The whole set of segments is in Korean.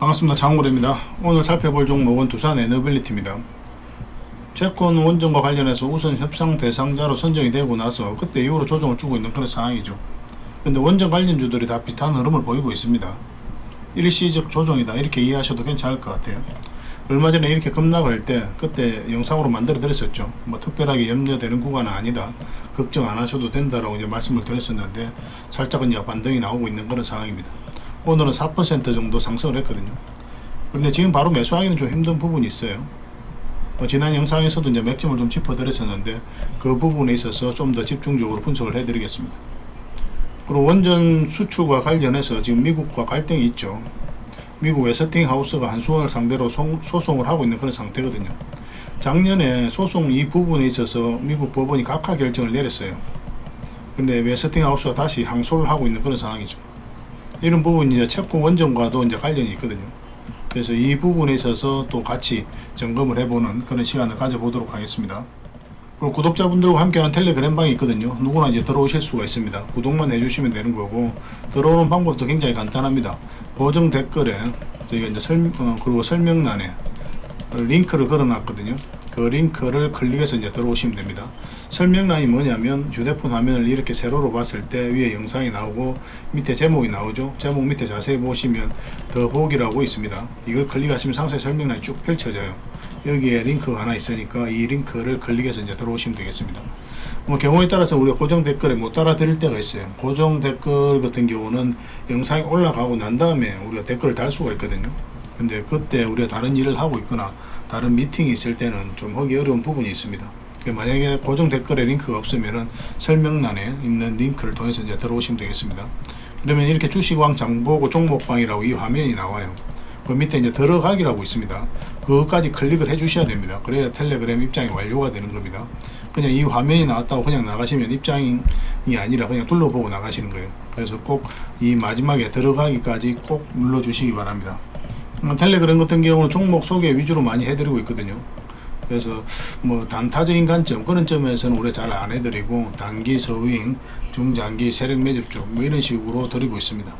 반갑습니다. 장원래입니다. 오늘 살펴볼 종목은 두산 에너빌리티입니다. 채권 원전과 관련해서 우선 협상 대상자로 선정이 되고 나서 그때 이후로 조정을 주고 있는 그런 상황이죠. 근데 원전 관련주들이 다 비슷한 흐름을 보이고 있습니다. 일시적 조정이다 이렇게 이해하셔도 괜찮을 것 같아요. 얼마 전에 이렇게 급락을 할 때 그때 영상으로 만들어 드렸었죠. 뭐 특별하게 염려되는 구간은 아니다, 걱정 안 하셔도 된다라고 이제 말씀을 드렸었는데 살짝은 이제 반등이 나오고 있는 그런 상황입니다. 오늘은 4% 정도 상승을 했거든요. 그런데 지금 바로 매수하기는 좀 힘든 부분이 있어요. 지난 영상에서도 이제 맥점을 좀 짚어드렸었는데 그 부분에 있어서 좀 더 집중적으로 분석을 해드리겠습니다. 그리고 원전 수출과 관련해서 지금 미국과 갈등이 있죠. 미국 웨스팅하우스가 한수원을 상대로 소송을 하고 있는 그런 상태거든요. 작년에 소송 이 부분에 있어서 미국 법원이 각하 결정을 내렸어요. 근데 웨스팅하우스가 다시 항소를 하고 있는 그런 상황이죠. 이런 부분이 이제 채권 원전과도 이제 관련이 있거든요. 그래서 이 부분에 있어서 또 같이 점검을 해보는 그런 시간을 가져보도록 하겠습니다. 그리고 구독자분들과 함께하는 텔레그램방이 있거든요. 누구나 이제 들어오실 수가 있습니다. 구독만 해주시면 되는 거고, 들어오는 방법도 굉장히 간단합니다. 고정 댓글에 저희가 이제 그리고 설명란에 링크를 걸어놨거든요. 그 링크를 클릭해서 이제 들어오시면 됩니다. 설명란이 뭐냐면 휴대폰 화면을 이렇게 세로로 봤을 때 위에 영상이 나오고 밑에 제목이 나오죠. 제목 밑에 자세히 보시면 더보기라고 있습니다. 이걸 클릭하시면 상세 설명란이 쭉 펼쳐져요. 여기에 링크가 하나 있으니까 이 링크를 클릭해서 이제 들어오시면 되겠습니다. 뭐 경우에 따라서 우리가 고정 댓글에 못 따라 드릴 때가 있어요. 고정 댓글 같은 경우는 영상이 올라가고 난 다음에 우리가 댓글을 달 수가 있거든요. 근데 그때 우리가 다른 일을 하고 있거나 다른 미팅이 있을 때는 좀 하기 어려운 부분이 있습니다. 만약에 고정 댓글에 링크가 없으면은 설명란에 있는 링크를 통해서 이제 들어오시면 되겠습니다. 그러면 이렇게 주식왕 장보고 종목방이라고 이 화면이 나와요. 그 밑에 이제 들어가기라고 있습니다. 그것까지 클릭을 해 주셔야 됩니다. 그래야 텔레그램 입장이 완료가 되는 겁니다. 그냥 이 화면이 나왔다고 그냥 나가시면 입장이 아니라 그냥 둘러보고 나가시는 거예요. 그래서 꼭 이 마지막에 들어가기까지 꼭 눌러 주시기 바랍니다. 텔레그램 같은 경우는 종목 소개 위주로 많이 해드리고 있거든요. 그래서 뭐 단타적인 관점 그런 점에서는 우리가 잘 안 해드리고 단기 서윙, 중장기 세력 매집 쪽 뭐 이런 식으로 드리고 있습니다.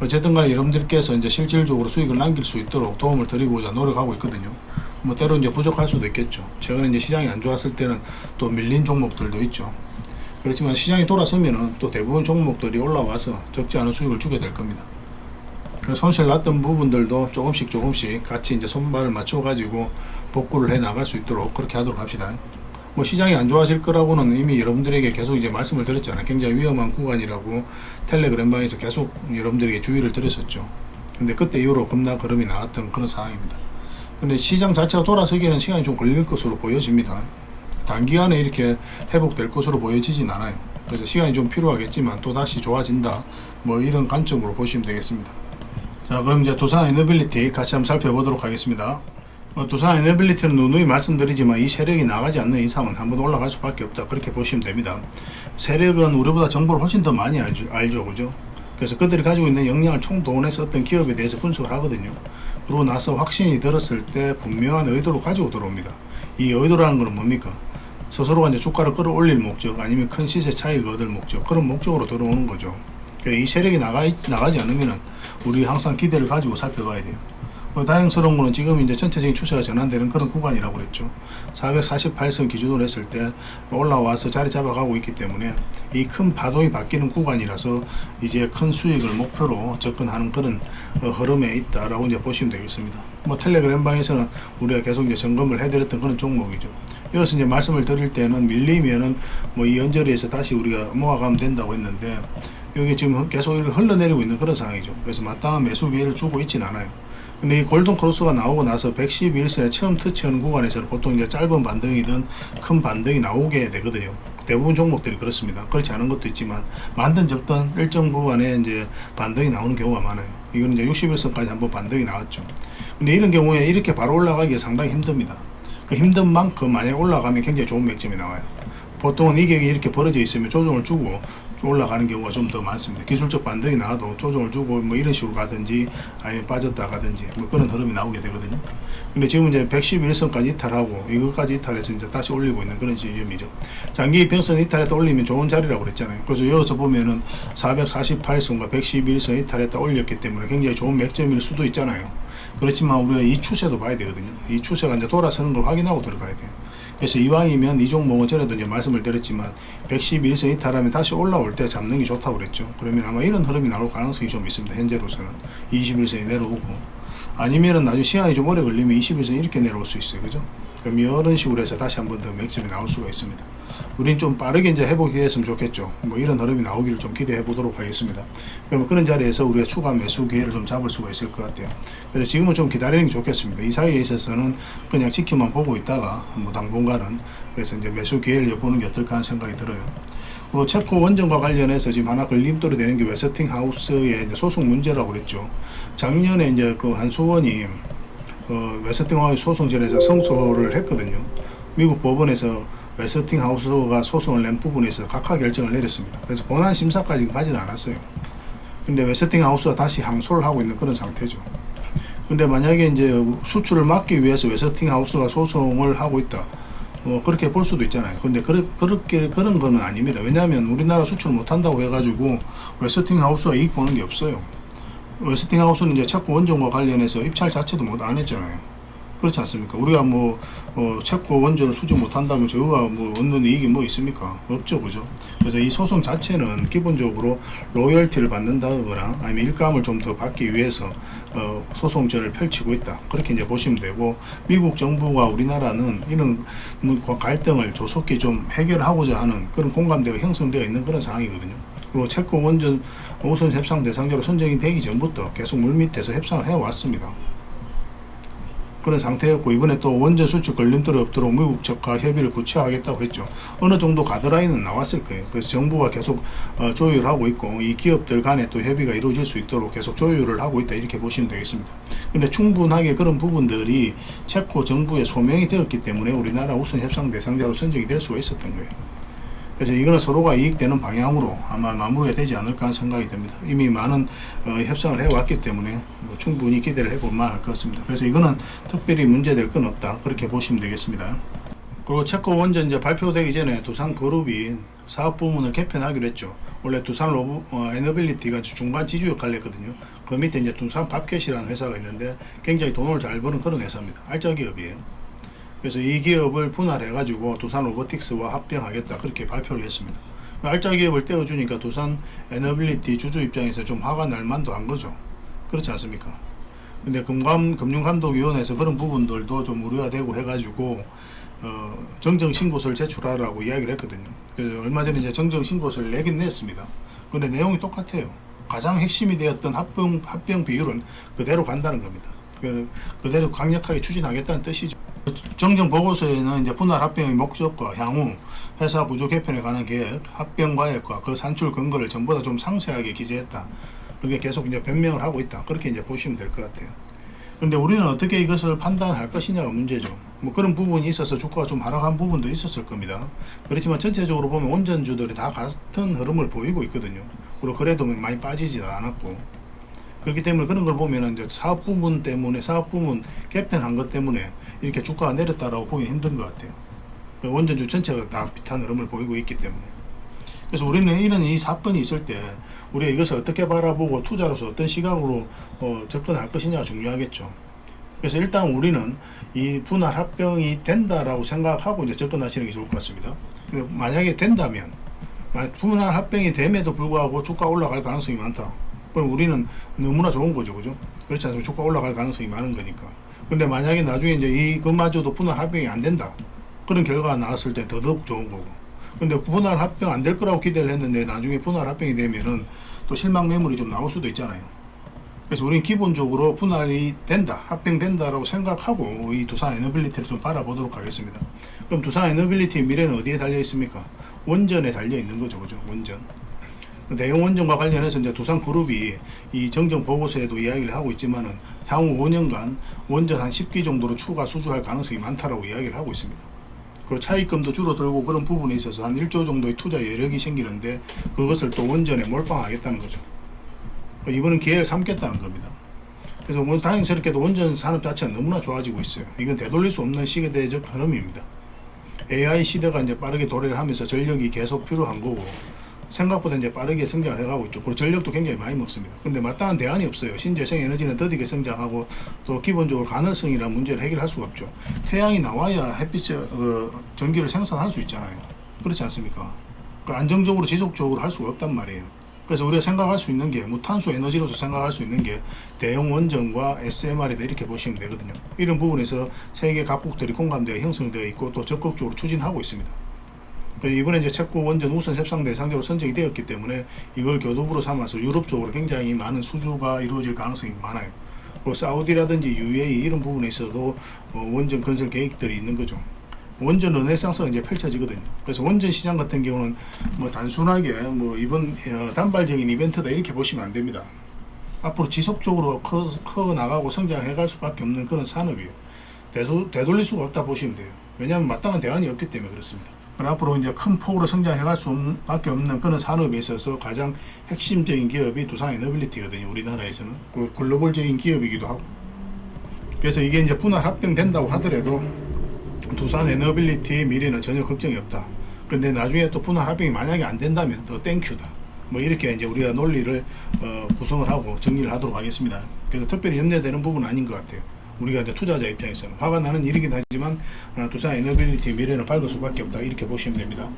어쨌든 간에 여러분들께서 이제 실질적으로 수익을 남길 수 있도록 도움을 드리고자 노력하고 있거든요. 뭐 때로 이제 부족할 수도 있겠죠. 최근에 이제 시장이 안 좋았을 때는 또 밀린 종목들도 있죠. 그렇지만 시장이 돌아서면은 또 대부분 종목들이 올라와서 적지 않은 수익을 주게 될 겁니다. 손실 났던 부분들도 조금씩 같이 이제 손발을 맞춰 가지고 복구를 해 나갈 수 있도록 그렇게 하도록 합시다. 뭐 시장이 안 좋아질 거라고는 이미 여러분들에게 계속 이제 말씀을 드렸잖아요. 굉장히 위험한 구간이라고 텔레그램방에서 계속 여러분들에게 주의를 드렸었죠. 근데 그때 이후로 급락 흐름이 나왔던 그런 상황입니다. 근데 시장 자체가 돌아서기에는 시간이 좀 걸릴 것으로 보여집니다. 단기간에 이렇게 회복될 것으로 보여지진 않아요. 그래서 시간이 좀 필요하겠지만 또 다시 좋아진다, 뭐 이런 관점으로 보시면 되겠습니다. 자, 그럼 이제 두산 에너빌리티 같이 한번 살펴보도록 하겠습니다. 두산 에너빌리티는 누누이 말씀드리지만 이 세력이 나가지 않는 이상은 한번 올라갈 수밖에 없다, 그렇게 보시면 됩니다. 세력은 우리보다 정보를 훨씬 더 많이 알죠, 그죠? 그래서 그들이 가지고 있는 역량을 총동원해서 어떤 기업에 대해서 분석을 하거든요. 그러고 나서 확신이 들었을 때 분명한 의도를 가지고 들어옵니다. 이 의도라는 건 뭡니까? 스스로가 이제 주가를 끌어올릴 목적, 아니면 큰 시세 차익을 얻을 목적, 그런 목적으로 들어오는 거죠. 이 세력이 나가지 않으면은 우리 항상 기대를 가지고 살펴봐야 돼요. 다행스러운 거는 지금 이제 전체적인 추세가 전환되는 그런 구간이라고 그랬죠. 448선 기준으로 했을 때 올라와서 자리 잡아가고 있기 때문에 이 큰 파동이 바뀌는 구간이라서 이제 큰 수익을 목표로 접근하는 그런 흐름에 있다라고 이제 보시면 되겠습니다. 뭐 텔레그램방에서는 우리가 계속 이제 점검을 해드렸던 그런 종목이죠. 여기서 이제 말씀을 드릴 때는 밀리면은 뭐 이 언저리에서 다시 우리가 모아가면 된다고 했는데 여기 지금 계속 흘러내리고 있는 그런 상황이죠. 그래서 마땅한 매수 기회를 주고 있진 않아요. 근데 이 골든 크로스가 나오고 나서 112일선에 처음 터치하는 구간에서는 보통 이제 짧은 반등이든 큰 반등이 나오게 되거든요. 대부분 종목들이 그렇습니다. 그렇지 않은 것도 있지만 많든 적든 일정 구간에 이제 반등이 나오는 경우가 많아요. 이건 이제 61선까지 한번 반등이 나왔죠. 근데 이런 경우에 이렇게 바로 올라가기가 상당히 힘듭니다. 그 힘든 만큼 만약에 올라가면 굉장히 좋은 맥점이 나와요. 보통은 이격이 이렇게 벌어져 있으면 조정을 주고 올라가는 경우가 좀 더 많습니다. 기술적 반등이 나와도 조정을 주고 뭐 이런 식으로 가든지 아니면 빠졌다 가든지 뭐 그런 흐름이 나오게 되거든요. 근데 지금 이제 111선까지 이탈하고 이것까지 이탈해서 이제 다시 올리고 있는 그런 지점이죠. 장기 평선 이탈했다 올리면 좋은 자리라고 그랬잖아요. 그래서 여기서 보면은 448선과 111선 이탈했다 올렸기 때문에 굉장히 좋은 맥점일 수도 있잖아요. 그렇지만 우리가 이 추세도 봐야 되거든요. 이 추세가 이제 돌아서는 걸 확인하고 들어가야 돼요. 그래서 이왕이면 이 종목은 전에도 이제 말씀을 드렸지만 111선 이탈하면 다시 올라올 때 잡는 게 좋다고 그랬죠. 그러면 아마 이런 흐름이 나올 가능성이 좀 있습니다. 현재로서는 21선이 내려오고 아니면은 나중에 시간이 좀 오래 걸리면 21선 이렇게 내려올 수 있어요. 그죠? 그럼 이런 식으로 해서 다시 한 번 더 맥점이 나올 수가 있습니다. 우린 좀 빠르게 이제 회복이 됐으면 좋겠죠. 뭐 이런 흐름이 나오기를 좀 기대해 보도록 하겠습니다. 그러면 그런 자리에서 우리가 추가 매수 기회를 좀 잡을 수가 있을 것 같아요. 그래서 지금은 좀 기다리는 게 좋겠습니다. 이 사이에 있어서는 그냥 지켜만 보고 있다가 뭐 당분간은 그래서 이제 매수 기회를 엿보는 게 어떨까 하는 생각이 들어요. 그리고 체코 원전과 관련해서 지금 하나 걸림돌이 되는 게 웨스팅하우스의 이제 소송 문제라고 그랬죠. 작년에 이제 그 한수원이 웨스팅하우스 소송전에서 승소를 했거든요. 미국 법원에서 웨스팅하우스가 소송을 낸 부분에 있어서 각하 결정을 내렸습니다. 그래서 본안 심사까지 가지도 않았어요. 근데 웨스팅하우스가 다시 항소를 하고 있는 그런 상태죠. 근데 만약에 이제 수출을 막기 위해서 웨스팅하우스가 소송을 하고 있다. 그렇게 볼 수도 있잖아요. 근데 그런 거는 아닙니다. 왜냐하면 우리나라 수출 못한다고 해가지고 웨스팅하우스가 이익 보는 게 없어요. 웨스팅하우스는 이제 체코 원전과 관련해서 입찰 자체도 못 안 했잖아요. 그렇지 않습니까? 우리가 체코 원전을 수주 못한다면 저거가 얻는 이익이 뭐 있습니까? 없죠, 그죠? 그래서 이 소송 자체는 기본적으로 로열티를 받는다거나 아니면 일감을 좀 더 받기 위해서 소송전을 펼치고 있다. 그렇게 이제 보시면 되고, 미국 정부와 우리나라는 이런 갈등을 조속히 좀 해결하고자 하는 그런 공감대가 형성되어 있는 그런 상황이거든요. 그리고 체코 원전 우선 협상 대상자로 선정이 되기 전부터 계속 물밑에서 협상을 해왔습니다. 그런 상태였고, 이번에 또 원전 수출 걸림돌이 없도록 미국 측과 협의를 구체화하겠다고 했죠. 어느 정도 가드라인은 나왔을 거예요. 그래서 정부가 계속 조율하고 있고, 이 기업들 간에 또 협의가 이루어질 수 있도록 계속 조율을 하고 있다, 이렇게 보시면 되겠습니다. 근데 충분하게 그런 부분들이 체코 정부에 소명이 되었기 때문에 우리나라 우선 협상 대상자로 선정이 될 수가 있었던 거예요. 그래서 이거는 서로가 이익되는 방향으로 아마 마무리가 되지 않을까 하는 생각이 듭니다. 이미 많은 협상을 해왔기 때문에 충분히 기대를 해볼 만할 것 같습니다. 그래서 이거는 특별히 문제될 건 없다, 그렇게 보시면 되겠습니다. 그리고 체코 원전 이제 발표되기 전에 두산그룹이 사업 부문을 개편하기로 했죠. 원래 두산 에너빌리티가 중간 지주 역할을 했거든요. 그 밑에 이제 두산 밥켓이라는 회사가 있는데 굉장히 돈을 잘 버는 그런 회사입니다. 알짜 기업이에요. 그래서 이 기업을 분할해가지고 두산 로보틱스와 합병하겠다, 그렇게 발표를 했습니다. 알짜 기업을 떼어주니까 두산 에너빌리티 주주 입장에서 좀 화가 날 만도 한 거죠. 그렇지 않습니까? 근데 금융감독위원회에서 그런 부분들도 좀 우려가 되고 해가지고 정정신고서를 제출하라고 이야기를 했거든요. 그래서 얼마 전에 이제 정정신고서를 내긴 냈습니다. 근데 내용이 똑같아요. 가장 핵심이 되었던 합병 비율은 그대로 간다는 겁니다. 그대로 강력하게 추진하겠다는 뜻이죠. 정정 보고서에는 이제 분할 합병의 목적과 향후 회사 구조 개편에 관한 계획, 합병 과액과 그 산출 근거를 전부 다 좀 상세하게 기재했다. 그렇게 계속 이제 변명을 하고 있다. 그렇게 이제 보시면 될 것 같아요. 그런데 우리는 어떻게 이것을 판단할 것이냐가 문제죠. 그런 부분이 있어서 주가가 좀 하락한 부분도 있었을 겁니다. 그렇지만 전체적으로 보면 원전주들이 다 같은 흐름을 보이고 있거든요. 그리고 그래도 많이 빠지지 않았고. 그렇기 때문에 그런 걸 보면 이제 사업 부문 개편한 것 때문에 이렇게 주가가 내렸다라고 보기 힘든 것 같아요. 원전주 전체가 다 비슷한 흐름을 보이고 있기 때문에. 그래서 우리는 이 사건이 있을 때 우리가 이것을 어떻게 바라보고 투자로서 어떤 시각으로 접근할 것이냐가 중요하겠죠. 그래서 일단 우리는 이 분할 합병이 된다라고 생각하고 이제 접근하시는 게 좋을 것 같습니다. 만약에 된다면, 분할 합병이 됨에도 불구하고 주가 올라갈 가능성이 많다. 그럼 우리는 너무나 좋은 거죠, 그죠? 그렇지 않습니까? 주가 올라갈 가능성이 많은 거니까. 근데 만약에 나중에 이제 이것마저도 분할 합병이 안 된다, 그런 결과가 나왔을 때 더더욱 좋은 거고. 근데 분할 합병 안 될 거라고 기대를 했는데 나중에 분할 합병이 되면은 또 실망 매물이 좀 나올 수도 있잖아요. 그래서 우리는 기본적으로 분할이 된다, 합병된다라고 생각하고 이 두산 에너빌리티를 좀 바라보도록 하겠습니다. 그럼 두산 에너빌리티의 미래는 어디에 달려 있습니까? 원전에 달려 있는 거죠, 그죠? 원전. 대형 원전과 관련해서 이제 두산그룹이 이 정정 보고서에도 이야기를 하고 있지만은 향후 5년간 원전 한 10기 정도로 추가 수주할 가능성이 많다라고 이야기를 하고 있습니다. 그 차입금도 줄어들고 그런 부분에 있어서 한 1조 정도의 투자 여력이 생기는데 그것을 또 원전에 몰빵하겠다는 거죠. 이번은 기회를 삼겠다는 겁니다. 그래서 뭐 다행스럽게도 원전 산업 자체가 너무나 좋아지고 있어요. 이건 되돌릴 수 없는 시대적 흐름입니다. AI 시대가 이제 빠르게 도래를 하면서 전력이 계속 필요한 거고 생각보다 이제 빠르게 성장을 해가고 있죠. 그리고 전력도 굉장히 많이 먹습니다. 근데 마땅한 대안이 없어요. 신재생 에너지는 더디게 성장하고 또 기본적으로 가능성이라는 문제를 해결할 수가 없죠. 태양이 나와야 햇빛 전기를 생산할 수 있잖아요. 그렇지 않습니까? 안정적으로 지속적으로 할 수가 없단 말이에요. 그래서 우리가 생각할 수 있는 게 무탄소 에너지로서 생각할 수 있는 게 대형 원전과 SMR이다 이렇게 보시면 되거든요. 이런 부분에서 세계 각국들이 공감대가 형성되어 있고 또 적극적으로 추진하고 있습니다. 이번에 이제 체코 원전 우선 협상 대상자로 선정이 되었기 때문에 이걸 교두보로 삼아서 유럽 쪽으로 굉장히 많은 수주가 이루어질 가능성이 많아요. 그리고 사우디라든지 UAE 이런 부분에 있어도 원전 건설 계획들이 있는 거죠. 원전 르네상스가 이제 펼쳐지거든요. 그래서 원전 시장 같은 경우는 뭐 단순하게 뭐 이번 단발적인 이벤트다 이렇게 보시면 안 됩니다. 앞으로 지속적으로 커 나가고 성장해 갈 수밖에 없는 그런 산업이에요. 되돌릴 수가 없다 보시면 돼요. 왜냐하면 마땅한 대안이 없기 때문에 그렇습니다. 앞으로 이제 큰 폭으로 성장해 갈 수밖에 없는 그런 산업에 있어서 가장 핵심적인 기업이 두산 에너빌리티거든요. 우리나라에서는 글로벌적인 기업이기도 하고. 그래서 이게 이제 분할 합병된다고 하더라도 두산 에너빌리티의 미래는 전혀 걱정이 없다. 그런데 나중에 또 분할 합병이 만약에 안 된다면 더 땡큐다. 뭐 이렇게 이제 우리가 논리를 구성을 하고 정리를 하도록 하겠습니다. 그래서 특별히 염려되는 부분은 아닌 것 같아요. 우리가 이제 투자자 입장에서는 화가 나는 일이긴 하지만 두산 에너빌리티의 미래는 밝을 수밖에 없다 이렇게 보시면 됩니다.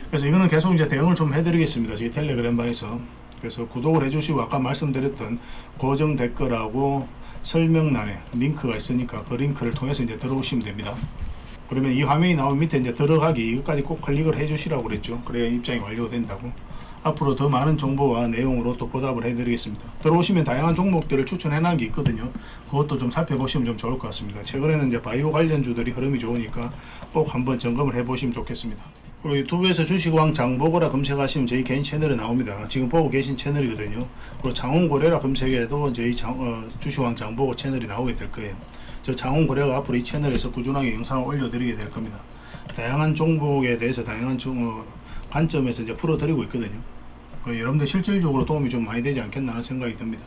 그래서 이거는 계속 이제 대응을 좀 해드리겠습니다. 저희 텔레그램 방에서. 그래서 구독을 해주시고 아까 말씀드렸던 고정 댓글하고 설명란에 링크가 있으니까 그 링크를 통해서 이제 들어오시면 됩니다. 그러면 이 화면이 나오면 밑에 이제 들어가기 이것까지 꼭 클릭을 해주시라고 그랬죠. 그래야 입장이 완료된다고. 앞으로 더 많은 정보와 내용으로 또 보답을 해드리겠습니다. 들어오시면 다양한 종목들을 추천해놓은 게 있거든요. 그것도 좀 살펴보시면 좀 좋을 것 같습니다. 최근에는 이제 바이오 관련주들이 흐름이 좋으니까 꼭 한번 점검을 해보시면 좋겠습니다. 그리고 유튜브에서 주식왕 장보고라 검색하시면 저희 개인 채널에 나옵니다. 지금 보고 계신 채널이거든요. 그리고 장원고래라 검색해도 저희 주식왕 장보고 채널이 나오게 될 거예요. 저 장원고래가 앞으로 이 채널에서 꾸준하게 영상을 올려드리게 될 겁니다. 다양한 종목에 대해서 다양한 관점에서 이제 풀어드리고 있거든요. 여러분들 실질적으로 도움이 좀 많이 되지 않겠나 하는 생각이 듭니다.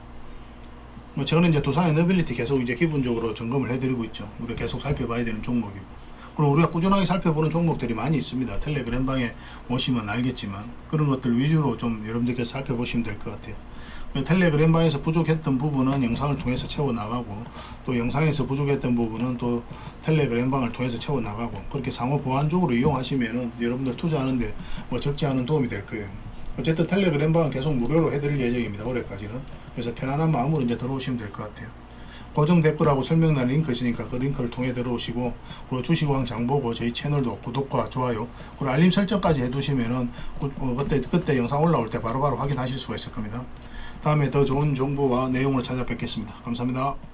뭐 최근에 이제 두산 에너빌리티 계속 이제 기본적으로 점검을 해드리고 있죠. 우리가 계속 살펴봐야 되는 종목이고. 그리고 우리가 꾸준하게 살펴보는 종목들이 많이 있습니다. 텔레그램 방에 오시면 알겠지만 그런 것들 위주로 좀 여러분들께서 살펴보시면 될 것 같아요. 텔레그램 방에서 부족했던 부분은 영상을 통해서 채워나가고 또 영상에서 부족했던 부분은 또 텔레그램 방을 통해서 채워나가고 그렇게 상호 보완적으로 이용하시면은 여러분들 투자하는데 뭐 적지 않은 도움이 될 거예요. 어쨌든 텔레그램 방은 계속 무료로 해드릴 예정입니다. 올해까지는. 그래서 편안한 마음으로 이제 들어오시면 될 것 같아요. 고정 댓글하고 설명란 링크 있으니까 그 링크를 통해 들어오시고 그리고 주식왕 장보고 저희 채널도 구독과 좋아요 그리고 알림 설정까지 해두시면은 그때 영상 올라올 때 바로바로 확인하실 수가 있을 겁니다. 다음에 더 좋은 정보와 내용을 찾아뵙겠습니다. 감사합니다.